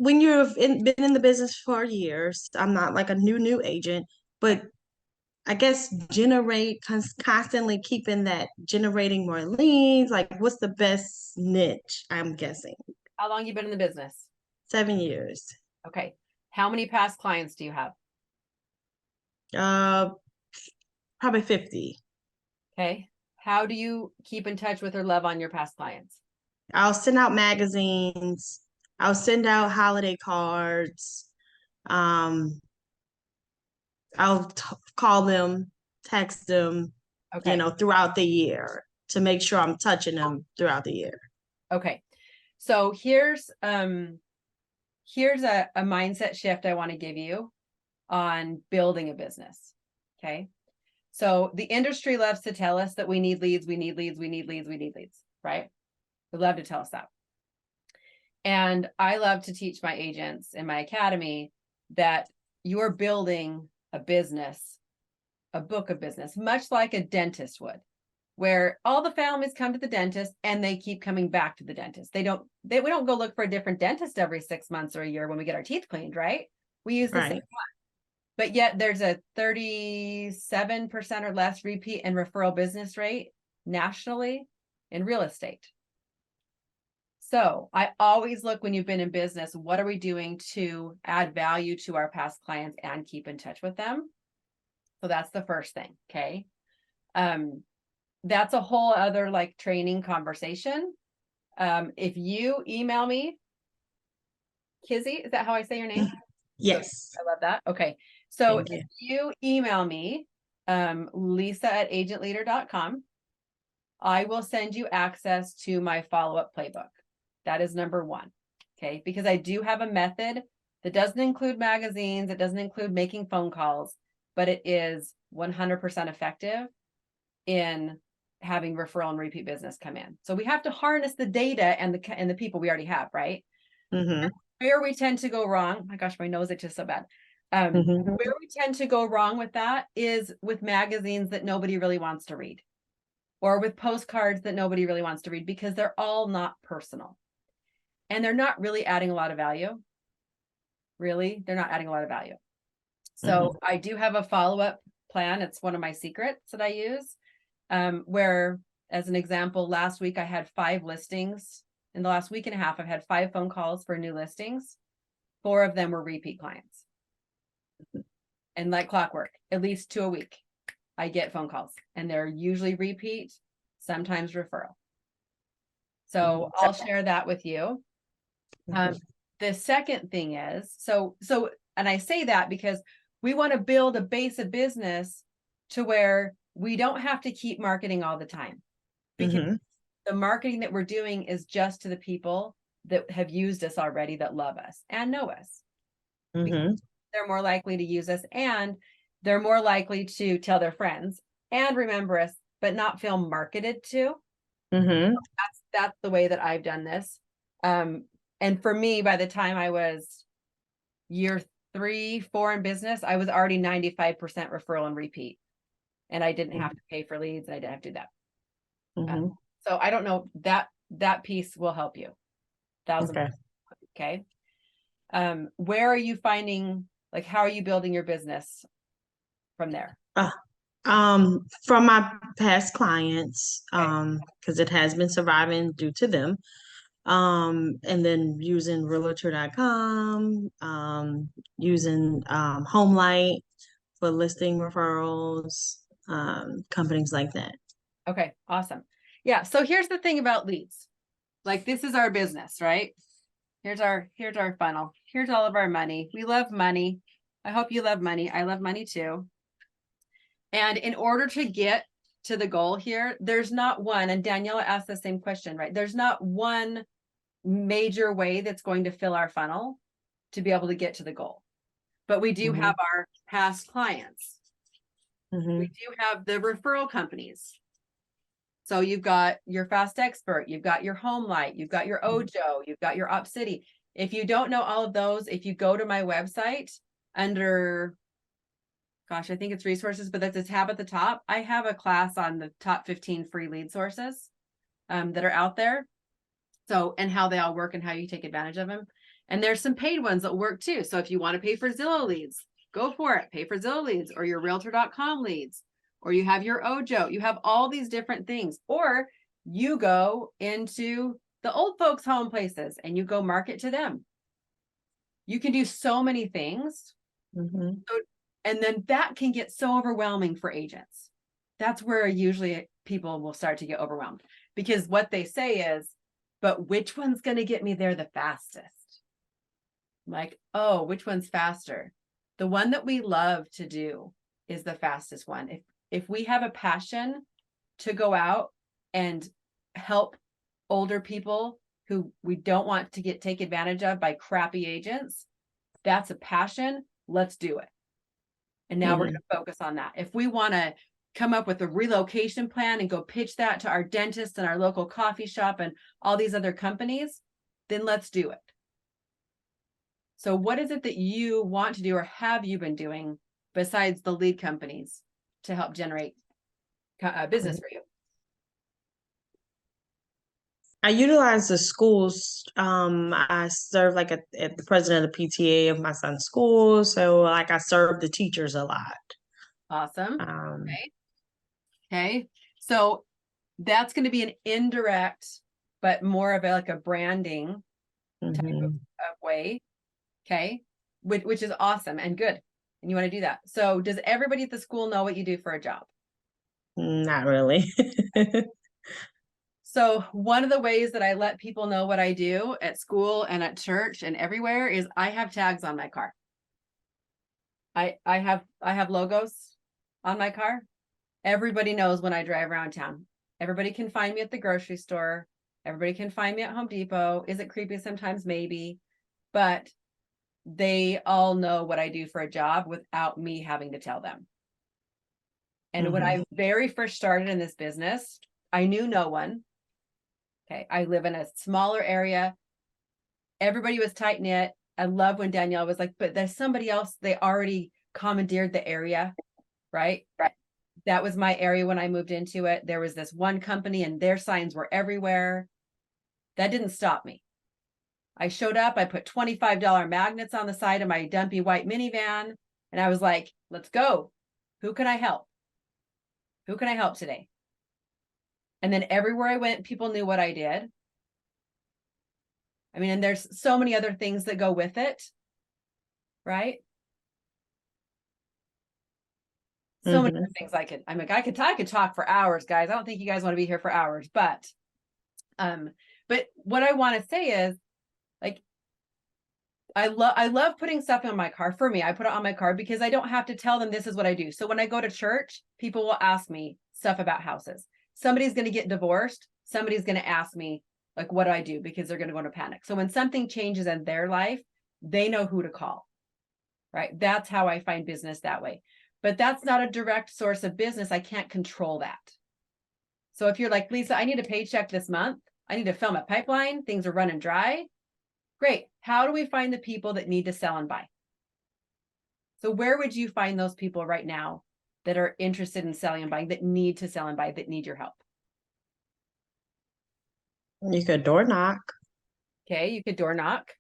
when been in the business for years, I'm not like a new agent, but I guess constantly keeping that generating more leads. Like, what's the best niche? I'm guessing How long you been in the business? 7 years. Okay. How many past clients do you have? Uh, Probably 50. Okay. How do you keep in touch with or love on your past clients? I'll send out magazines. I'll send out holiday cards. Um, call them, text them, Okay. throughout the year to make sure I'm touching them throughout the year. Okay. So here's a mindset shift I want to give you on building a business. Okay. So the industry loves to tell us that we need leads, we need leads, we need leads, we need leads, right? They love to tell us that. And I love to teach my agents in my academy that you're building a business, a book of business, much like a dentist would, where all the families come to the dentist and they keep coming back to the dentist. We don't go look for a different dentist every 6 months or a year when we get our teeth cleaned, right? We use the same Right. one. But yet there's a 37% or less repeat and referral business rate nationally in real estate. So I always look when you've been in business, what are we doing to add value to our past clients and keep in touch with them? So that's the first thing. Okay. That's a whole other like training conversation. If you email me, Kizzy, is that how I say your name? Yes. I love that. Okay. So Thank you. if you email me, Lisa@agentleader.com, I will send you access to my follow-up playbook. That is number one. Okay. Because I do have a method that doesn't include magazines. It doesn't include making phone calls, but it is 100% effective in having referral and repeat business come in. So we have to harness the data and the people we already have, right? Mm-hmm. Where we tend to go wrong, oh my gosh, my nose itches so bad. Mm-hmm. Where we tend to go wrong with that is with magazines that nobody really wants to read, or with postcards that nobody really wants to read, because they're all not personal and they're not really adding a lot of value. Really, they're not adding a lot of value. So I do have a follow-up plan. It's one of my secrets that I use, where, as an example, last week I had 5 listings. In the last week and a half, I've had 5 phone calls for new listings. 4 of them were repeat clients. And like clockwork, at least 2 a week, I get phone calls, and they're usually repeat, sometimes referral. So I'll share that with you. The second thing is, and I say that because we want to build a base of business to where we don't have to keep marketing all the time, because the marketing that we're doing is just to the people that have used us already, that love us and know us. They're more likely to use us, and they're more likely to tell their friends and remember us, but not feel marketed to. That's the way that I've done this. And for me, by the time I was year 3, 4 in business, I was already 95% referral and repeat, and I didn't have to pay for leads, and I didn't have to do that. So I don't know, that piece will help you. 1,000%. Okay. Where are you finding, like, how are you building your business from there? From my past clients, because it has been surviving due to them. And then using realtor.com, using Homelight for listing referrals, companies like that. Okay, awesome. Yeah, so here's the thing about leads. Like, this is our business, right? Here's our funnel. Here's all of our money. We love money. I hope you love money. I love money too. And in order to get to the goal here, there's not one, and Daniela asked the same question, right? There's not one major way that's going to fill our funnel to be able to get to the goal. But we do have our past clients. We do have the referral companies. So you've got your Fast Expert, you've got your Homelight, you've got your Ojo, you've got your OpCity. If you don't know all of those, if you go to my website under, gosh, I think it's resources, but that's a tab at the top. I have a class on the top 15 free lead sources that are out there. So, and how they all work and how you take advantage of them. And there's some paid ones that work too. So if you want to pay for Zillow leads, go for it. Pay for Zillow leads or your realtor.com leads, or you have your Ojo. You have all these different things. Or you go into the old folks' home places and you go market to them. You can do so many things. Mm-hmm. And then that can get so overwhelming for agents. That's where usually people will start to get overwhelmed, because what they say is, but which one's going to get me there the fastest? Like, oh, which one's faster? The one that we love to do is the fastest one. If we have a passion to go out and help older people who we don't want to take advantage of by crappy agents, that's a passion. Let's do it. And now we're going to focus on that. If we want to come up with a relocation plan and go pitch that to our dentist and our local coffee shop and all these other companies, then let's do it. So what is it that you want to do, or have you been doing besides the lead companies to help generate business for you? I utilize the schools. I serve like at the president of the PTA of my son's school. So like I serve the teachers a lot. Awesome. Um, Okay. So that's going to be an indirect, but more of like a branding type mhm. of way. Okay. Which is awesome and good. And you want to do that. So does everybody at the school know what you do for a job? Not really. So one of the ways that I let people know what I do at school and at church and everywhere is I have tags on my car. I have logos on my car. Everybody knows when I drive around town. Everybody can find me at the grocery store. Everybody can find me at Home Depot. Is it creepy sometimes? Maybe. But they all know what I do for a job without me having to tell them. And when I very first started in this business, I knew no one. Okay. I live in a smaller area. Everybody was tight knit. I love when Danielle was like, but there's somebody else. They already commandeered the area, right? Right. That was my area when I moved into it. There was this one company and their signs were everywhere. That didn't stop me. I showed up, I put $25 magnets on the side of my dumpy white minivan, and I was like, let's go. Who can I help? Who can I help today? And then everywhere I went, people knew what I did. I mean, and there's so many other things that go with it, right? So many things I could talk for hours, guys. I don't think you guys want to be here for hours, but what I want to say is, like, I love putting stuff on my car. For me, I put it on my car because I don't have to tell them this is what I do. So when I go to church, people will ask me stuff about houses. Somebody's going to get divorced. Somebody's going to ask me, like, what do I do? Because they're going to go into panic. So when something changes in their life, they know who to call, right? That's how I find business that way. But that's not a direct source of business. I can't control that. So if you're like, Lisa, I need a paycheck this month. I need to fill my pipeline. Things are running dry. Great. How do we find the people that need to sell and buy? So where would you find those people right now that are interested in selling and buying, that need to sell and buy, that need your help? You could door knock. Okay, you could door knock.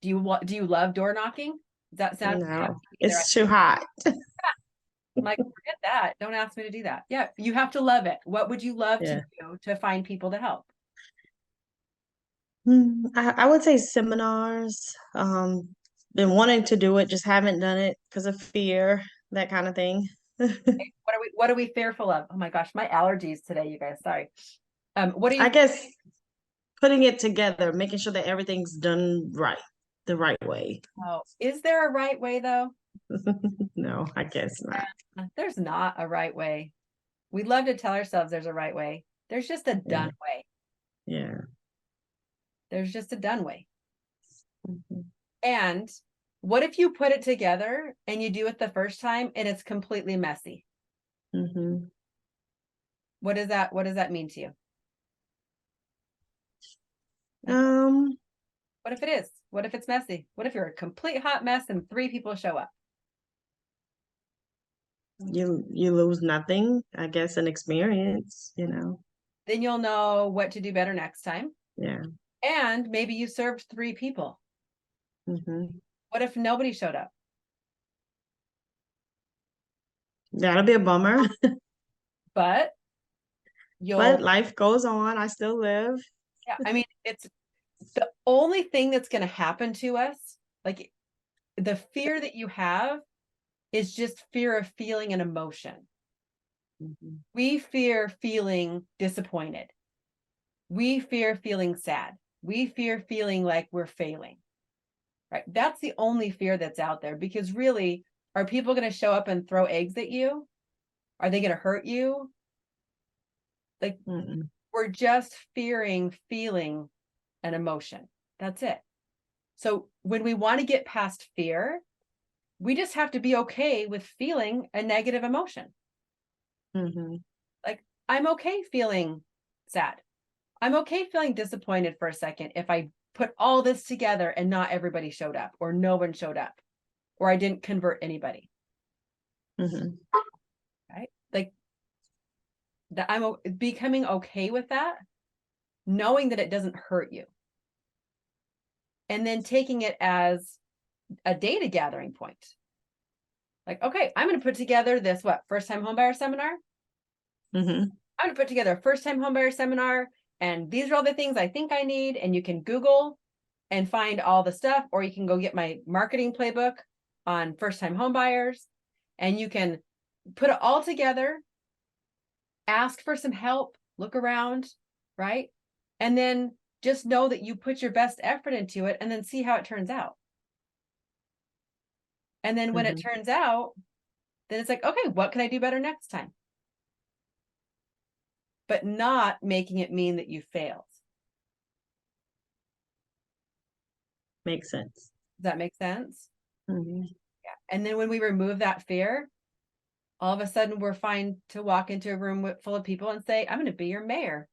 Do you love door knocking? Does that sound? No, it's too hot. I'm like, forget that. Don't ask me to do that. Yeah, you have to love it. What would you love to do to find people to help? I would say seminars. Been wanting to do it, just haven't done it because of fear, that kind of thing. What are we fearful of? Oh my gosh, my allergies today, you guys. Sorry. What are I you? guess putting it together, making sure that everything's done right, the right way. Oh, is there a right way though? No, I guess not. There's not a right way. We love to tell ourselves there's a right way. There's just a done way. Yeah. There's just a done way. Mm-hmm. And what if you put it together and you do it the first time and it's completely messy? Mm-hmm. What does that mean to you? Like, Um, what if it is? What if it's messy? What if you're a complete hot mess and 3 people show up? you lose nothing, I guess, an experience. Then you'll know what to do better next time. Yeah. And maybe you served 3 people. Hmm. What if nobody showed up? That'll be a bummer, But but you'll, life goes on. I still live. yeah, I mean, it's the only thing that's going to happen to us, like the fear that you have is just fear of feeling an emotion. Mhm. We fear feeling disappointed. We fear feeling sad. We fear feeling like we're failing, right? That's the only fear that's out there because really, are people going to show up and throw eggs at you? Are they going to hurt you? Like, Mm-mm. we're just fearing feeling an emotion. That's it. So when we want to get past fear, we just have to be okay with feeling a negative emotion. Mhm. Like, I'm okay feeling sad. I'm okay feeling disappointed for a second if I put all this together and not everybody showed up or no one showed up or I didn't convert anybody, Mhm. right? Like that I'm becoming okay with that, knowing that it doesn't hurt you. And then taking it as a data gathering point. Like, okay, I'm going to put together this first time homebuyer seminar. Mhm. I'm going to put together a first time homebuyer seminar. And these are all the things I think I need. And you can Google and find all the stuff, or you can go get my marketing playbook on first time homebuyers and you can put it all together, ask for some help, look around, right? And then just know that you put your best effort into it and then see how it turns out. And then when it Mhm. turns out, then it's like, okay, what can I do better next time? But not making it mean that you failed. Makes sense. Does that make sense? Mhm. Yeah. And then when we remove that fear, all of a sudden we're fine to walk into a room full of people and say, I'm going to be your mayor.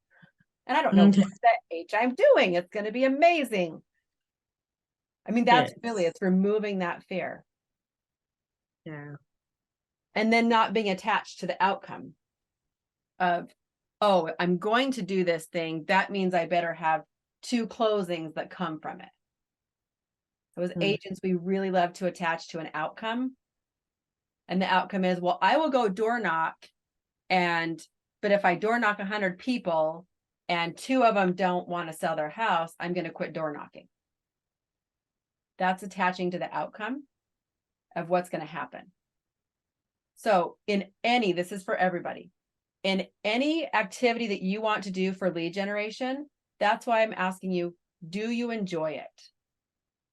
And I don't know Mhm. what the H I'm doing. It's going to be amazing. I mean, that's really, Yes. it's removing that fear Yeah. and then not being attached to the outcome of, oh, I'm going to do this thing. That means I better have 2 closings that come from it. So as Mm. agents, we really love to attach to an outcome. And the outcome is, well, I will go door knock but if I door knock 100 people and 2 of them don't want to sell their house, I'm going to quit door knocking. That's attaching to the outcome of what's going to happen. So this is for everybody, in any activity that you want to do for lead generation, that's why I'm asking you, do you enjoy it?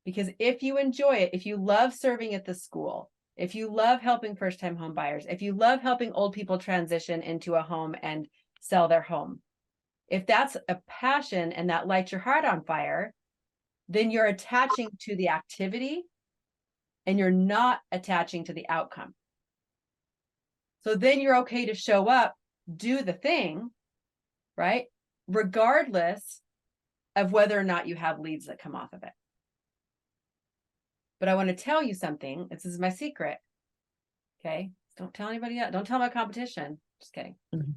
Because if you enjoy it, if you love serving at the school, if you love helping first-time home buyers, if you love helping old people transition into a home and sell their home, if that's a passion and that lights your heart on fire, then you're attaching to the activity and you're not attaching to the outcome. So then you're okay to show up, do the thing, right? Regardless of whether or not you have leads that come off of it. But I want to tell you something. This is my secret. Okay. Don't tell anybody else. Don't tell my competition. Just kidding. Mhm.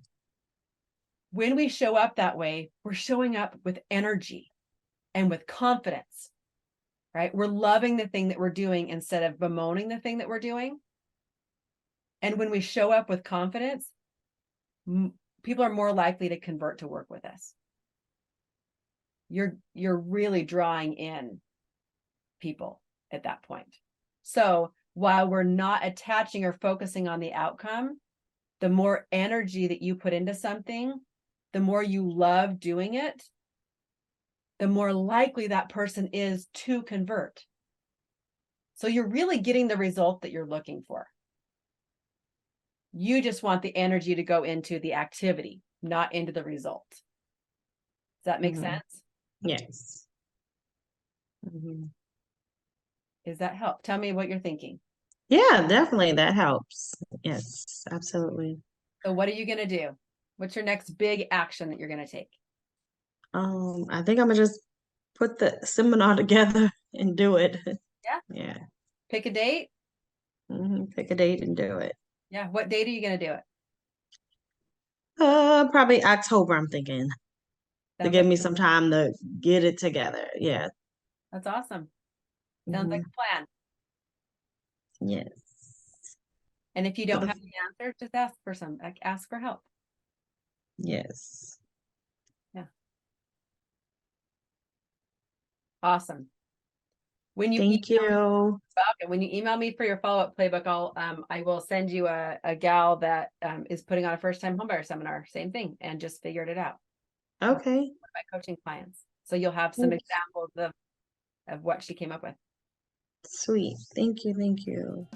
When we show up that way, we're showing up with energy and with confidence, right? We're loving the thing that we're doing instead of bemoaning the thing that we're doing. And when we show up with confidence, people are more likely to convert to work with us. You're really drawing in people at that point. So while we're not attaching or focusing on the outcome, the more energy that you put into something, the more you love doing it, the more likely that person is to convert. So you're really getting the result that you're looking for. You just want the energy to go into the activity, not into the result. Does that make Mhm. sense? Yes. Mhm. Does that help? Tell me what you're thinking. Yeah, definitely. That helps. Yes, absolutely. So what are you going to do? What's your next big action that you're going to take? I think I'm gonna just put the seminar together and do it. Yeah. Yeah. Pick a date. Pick a date and do it. Yeah. What date are you going to do it? Probably October, I'm thinking, to Sounds give like me some time to get it together. Yeah. that's awesome. Sounds like Mhm. a plan. Yes. And if you So don't the, have the answer, just ask for help. yes. Yeah. Awesome. When you Thank email you. when you email me for your follow-up playbook, I will send you a gal that is putting on a first-time homebuyer seminar. Same thing, and just figured it out. Okay. My coaching clients. So you'll have some examples of what she came up with. Sweet. Thank you. Thank you.